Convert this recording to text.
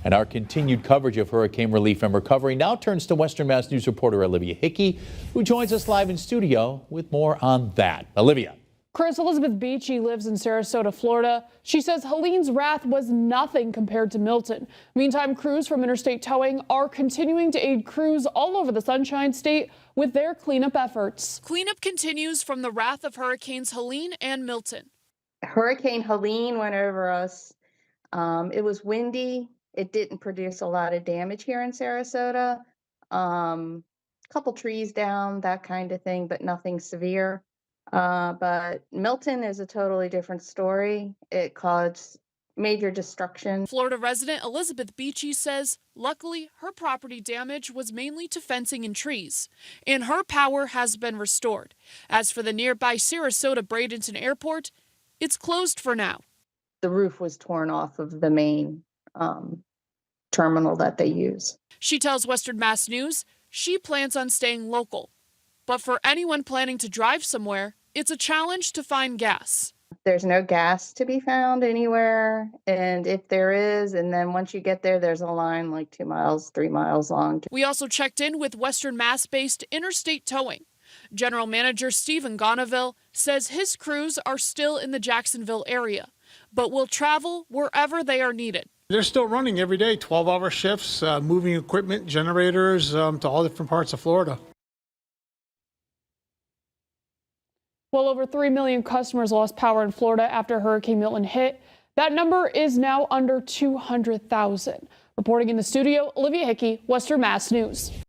And our continued coverage of hurricane relief and recovery now turns to Western Mass News reporter Olivia Hickey, who joins us live in studio with more on that. Olivia. Chris, Elizabeth Beachy lives in Sarasota, Florida. She says Helene's wrath was nothing compared to Milton. Meantime, crews from Interstate Towing are continuing to aid crews all over the Sunshine State with their cleanup efforts. Cleanup continues from the wrath of Hurricanes Helene and Milton. Hurricane Helene went over us. It was windy. It didn't produce a lot of damage here in Sarasota. Couple trees down, that kind of thing, but nothing severe. But Milton is a totally different story. It caused major destruction. Florida resident Elizabeth Beachy says, luckily, her property damage was mainly to fencing and trees, and her power has been restored. As for the nearby Sarasota Bradenton Airport, it's closed for now. The roof was torn off of the main terminal that they use. She tells Western Mass News she plans on staying local. But for anyone planning to drive somewhere, it's a challenge to find gas. There's no gas to be found anywhere. And if there is, and then once you get there, there's a line like 2 miles, 3 miles long. We also checked in with Western Mass-based Interstate Towing. General Manager Stephen Gonaville says his crews are still in the Jacksonville area, but will travel wherever they are needed. They're still running every day, 12-hour shifts, moving equipment, generators to all different parts of Florida. Well, over 3 million customers lost power in Florida after Hurricane Milton hit. That number is now under 200,000. Reporting in the studio, Olivia Hickey, Western Mass News.